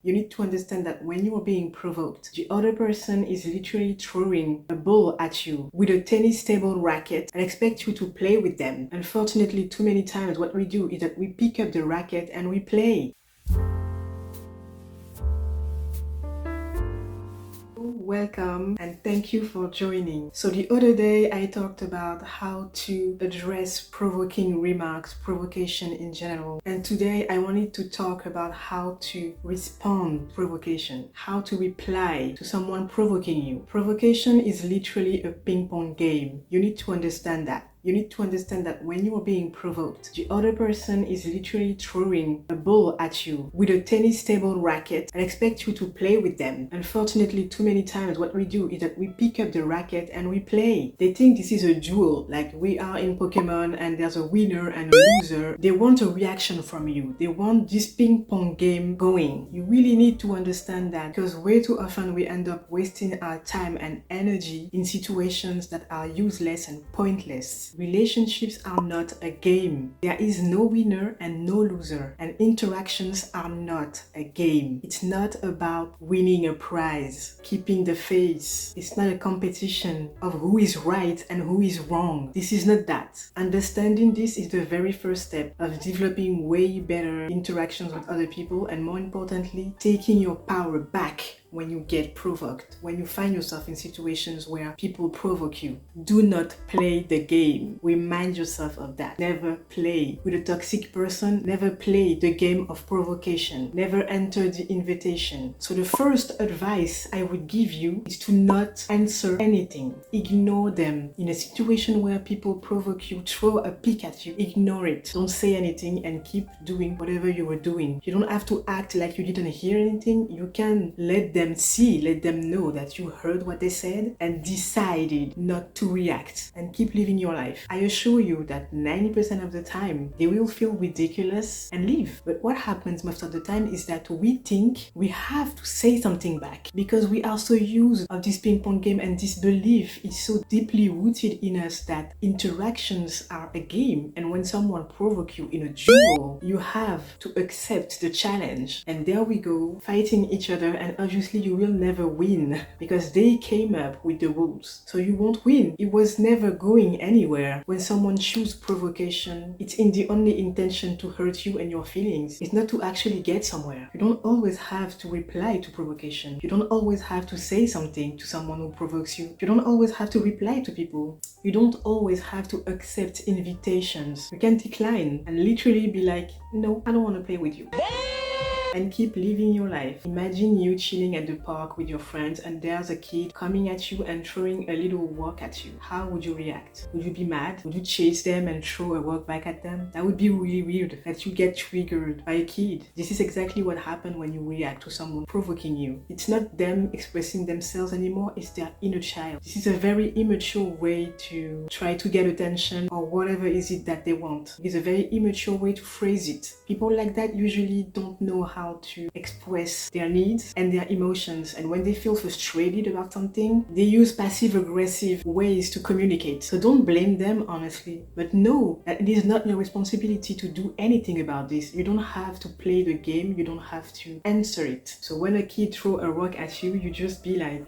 You need to understand that when you are being provoked, the other person is literally throwing a ball at you with a tennis table racket and expect you to play with them. Unfortunately, too many times what we do is that we pick up the racket and we play. Welcome and thank you for joining. So the other day I talked about how to address provoking remarks, provocation in general. And today I wanted to talk about how to respond to provocation, how to reply to someone provoking you. Provocation is literally a ping pong game. You need to understand that. You need to understand that when you are being provoked, the other person is literally throwing a ball at you with a tennis table racket and expect you to play with them. Unfortunately, too many times what we do is that we pick up the racket and we play. They think this is a duel, like we are in Pokemon and there's a winner and a loser. They want a reaction from you. They want this ping pong game going. You really need to understand that, because way too often we end up wasting our time and energy in situations that are useless and pointless. Relationships are not a game. There is no winner and no loser, and interactions are not a game. It's not about winning a prize, keeping the face. It's not a competition of who is right and who is wrong. This is not that. Understanding this is the very first step of developing way better interactions with other people, and more importantly, taking your power back when you get provoked, when you find yourself in situations where people provoke you. Do not play the game. Remind yourself of that. Never play with a toxic person. Never play the game of provocation. Never enter the invitation. So the first advice I would give you is to not answer anything. Ignore them. In a situation where people provoke you, throw a pick at you, ignore it. Don't say anything and keep doing whatever you were doing. You don't have to act like you didn't hear anything. You can let them know that you heard what they said and decided not to react and keep living your life. I assure you that 90% of the time they will feel ridiculous and leave. But what happens most of the time is that we think we have to say something back because we are so used of this ping pong game, and this belief is so deeply rooted in us that interactions are a game, and when someone provokes you in a duel, you have to accept the challenge. And there we go, fighting each other, and obviously you will never win because they came up with the rules. So you won't win. It was never going anywhere. When someone chooses provocation, it's in the only intention to hurt you and your feelings. It's not to actually get somewhere. You don't always have to reply to provocation. You don't always have to say something to someone who provokes you. You don't always have to reply to people. You don't always have to accept invitations. You can decline and literally be like, no, I don't want to play with you. And keep living your life. Imagine you chilling at the park with your friends and there's a kid coming at you and throwing a little rock at you. How would you react? Would you be mad? Would you chase them and throw a rock back at them? That would be really weird that you get triggered by a kid. This is exactly what happens when you react to someone provoking you. It's not them expressing themselves anymore, it's their inner child. This is a very immature way to try to get attention or whatever is it that they want. It's a very immature way to phrase it. People like that usually don't know how to express their needs and their emotions, and when they feel frustrated about something, they use passive-aggressive ways to communicate. So don't blame them, honestly, but know that it is not your responsibility to do anything about this. You don't have to play the game, you don't have to answer it. So when a kid throws a rock at you, you just be like,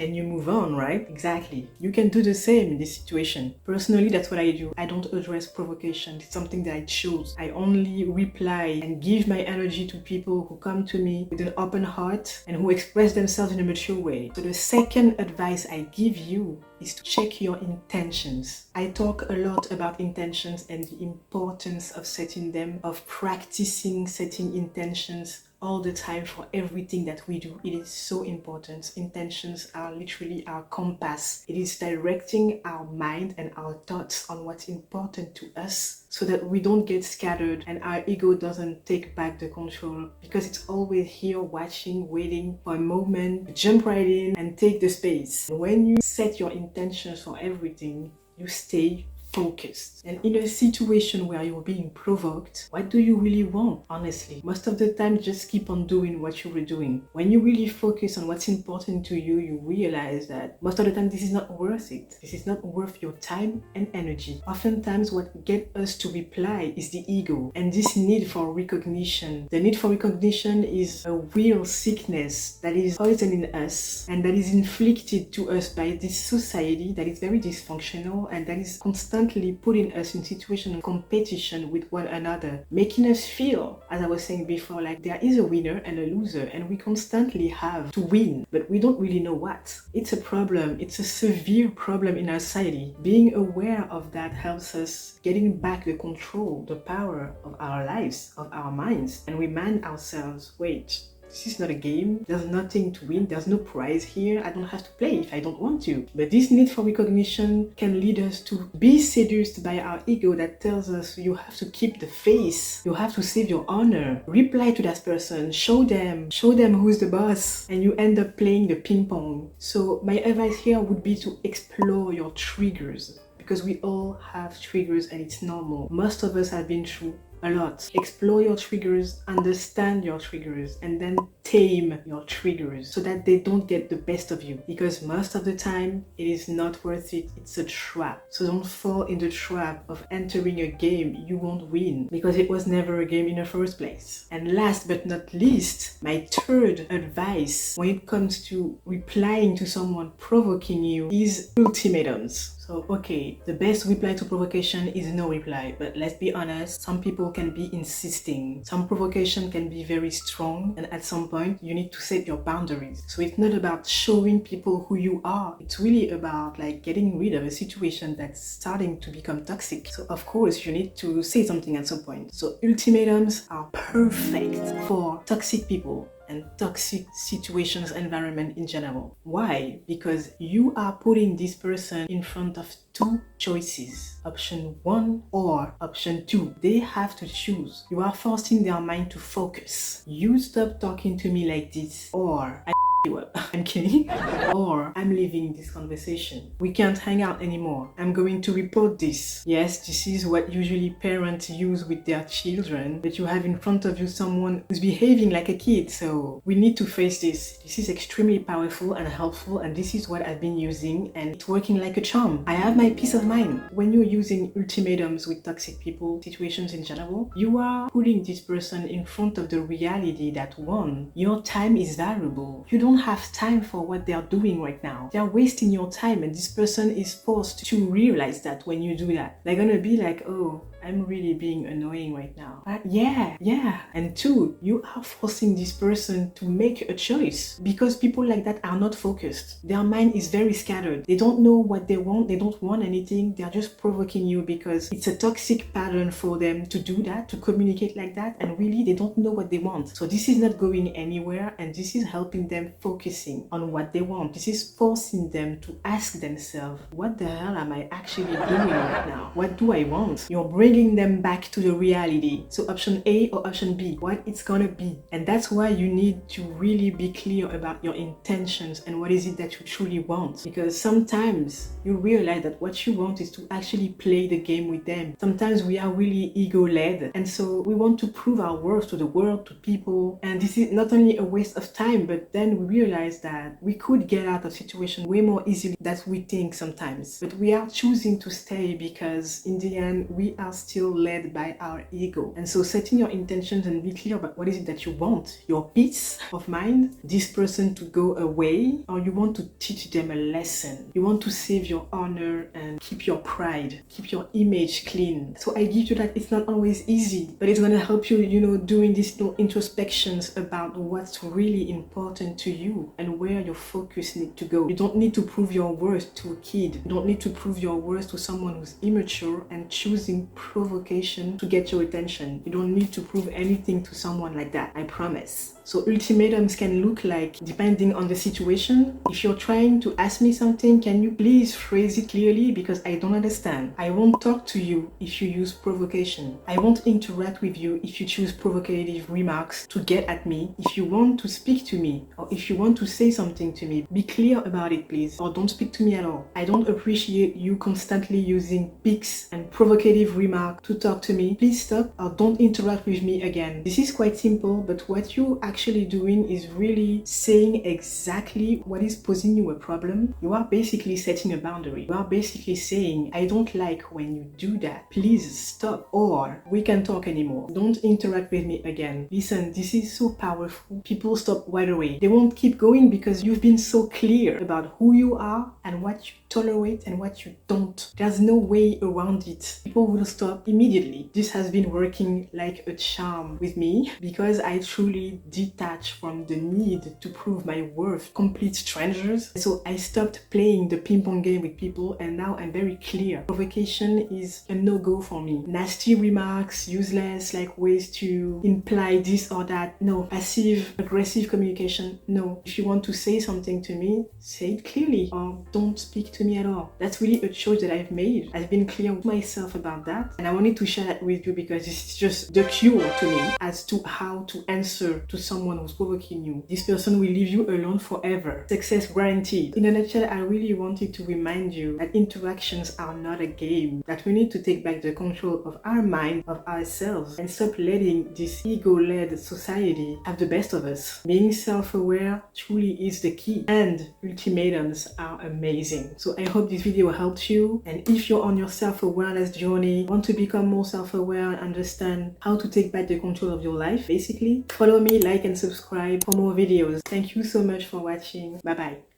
and you move on, right? Exactly. You can do the same in this situation. Personally, that's what I do. I don't address provocation. It's something that I choose. I only reply and give my energy to people who come to me with an open heart and who express themselves in a mature way. So the second advice I give you is to check your intentions. I talk a lot about intentions and the importance of setting them, of practicing setting intentions all the time for everything that we do. It is so important. Intentions are literally our compass. It is directing our mind and our thoughts on what's important to us so that we don't get scattered and our ego doesn't take back the control, because it's always here watching, waiting for a moment, jump right in and take the space. When you set your intentions for everything, you stay focused. And in a situation where you're being provoked, what do you really want? Honestly, most of the time, just keep on doing what you were doing. When you really focus on what's important to you, you realize that most of the time this is not worth it. This is not worth your time and energy. Oftentimes what gets us to reply is the ego and this need for recognition. The need for recognition is a real sickness that is poisoning us and that is inflicted to us by this society that is very dysfunctional and that is constantly putting us in situations of competition with one another, making us feel, as I was saying before, like there is a winner and a loser and we constantly have to win, but we don't really know what. It's a problem. It's a severe problem in our society. Being aware of that helps us getting back the control, the power of our lives, of our minds, and remind ourselves, wait, this is not a game. There's nothing to win. There's no prize here. I don't have to play if I don't want to. But this need for recognition can lead us to be seduced by our ego that tells us you have to keep the face. You have to save your honor. Reply to that person. Show them who's the boss. And you end up playing the ping pong. So my advice here would be to explore your triggers. Because we all have triggers and it's normal. Most of us have been through a lot. Explore your triggers, understand your triggers, and then tame your triggers so that they don't get the best of you. Because most of the time, it is not worth it. It's a trap. So don't fall in the trap of entering a game you won't win because it was never a game in the first place. And last but not least, my third advice when it comes to replying to someone provoking you is ultimatums. So, okay, the best reply to provocation is no reply. But let's be honest, some people can be insisting. Some provocation can be very strong. And at some point, you need to set your boundaries. So it's not about showing people who you are. It's really about like getting rid of a situation that's starting to become toxic. So of course, you need to say something at some point. So ultimatums are perfect for toxic people and toxic situations, environment in general. Why? Because you are putting this person in front of two choices, option 1 or option 2. They have to choose. You are forcing their mind to focus. You stop talking to me like this, or you up. I'm kidding. Or I'm leaving this conversation. We can't hang out anymore. I'm going to report this. Yes, this is what usually parents use with their children, but you have in front of you someone who's behaving like a kid. So we need to face this. This is extremely powerful and helpful, and this is what I've been using, and it's working like a charm. I have my peace of mind. When you're using ultimatums with toxic people, situations in general, you are putting this person in front of the reality that 1, your time is valuable. You don't have time for what they are doing right now. They are wasting your time, and this person is forced to realize that when you do that. They're gonna be like, oh, I'm really being annoying right now. Yeah. And 2, you are forcing this person to make a choice because people like that are not focused. Their mind is very scattered. They don't know what they want. They don't want anything. They're just provoking you because it's a toxic pattern for them to do that, to communicate like that. And really, they don't know what they want. So this is not going anywhere, and this is helping them focusing on what they want. This is forcing them to ask themselves, what the hell am I actually doing right now? What do I want? You're bringing them back to the reality. So option A or option B, what it's gonna be. And that's why you need to really be clear about your intentions and what is it that you truly want. Because sometimes you realize that what you want is to actually play the game with them. Sometimes we are really ego-led, and so we want to prove our worth to the world, to people. And this is not only a waste of time, but then we realize that we could get out of situation way more easily than we think sometimes. But we are choosing to stay because in the end, we are still led by our ego. And so setting your intentions and be clear about what is it that you want. Your peace of mind, this person to go away, or you want to teach them a lesson. You want to save your honor and keep your pride, keep your image clean. So I give you that it's not always easy, but it's going to help you, doing these little introspections about what's really important to you and where your focus needs to go. You don't need to prove your worth to a kid. You don't need to prove your worth to someone who's immature and choosing provocation to get your attention. You don't need to prove anything to someone like that, I promise. So ultimatums can look like, depending on the situation, if you're trying to ask me something, can you please phrase it clearly because I don't understand. I won't talk to you if you use provocation. I won't interact with you if you choose provocative remarks to get at me. If you want to speak to me or if you want to say something to me, be clear about it please, or don't speak to me at all. I don't appreciate you constantly using pics and provocative remarks to talk to me. Please stop or don't interact with me again. This is quite simple, but what you actually doing is really saying exactly what is posing you a problem. You are basically setting a boundary. You are basically saying, I don't like when you do that. Please stop, or we can't talk anymore. Don't interact with me again. Listen, this is so powerful. People stop right away. They won't keep going because you've been so clear about who you are and what you tolerate and what you don't. There's no way around it. People will stop immediately. This has been working like a charm with me because I truly detach from the need to prove my worth. Complete strangers. So I stopped playing the ping pong game with people and now I'm very clear. Provocation is a no-go for me. Nasty remarks, useless, like ways to imply this or that. No. Passive, aggressive communication. No. If you want to say something to me, say it clearly or don't speak to me at all. That's really a choice that I've made. I've been clear with myself about that and I wanted to share that with you because this is just the cure to me as to how to answer to someone who's provoking you. This person will leave you alone forever. Success guaranteed. In a nutshell, I really wanted to remind you that interactions are not a game, that we need to take back the control of our mind, of ourselves, and stop letting this ego-led society have the best of us. Being self-aware truly is the key, and ultimatums are amazing. So I hope this video helped you, and if you're on your self-awareness journey, want to become more self-aware and understand how to take back the control of your life, basically, follow me, like and subscribe for more videos. Thank you so much for watching. Bye bye.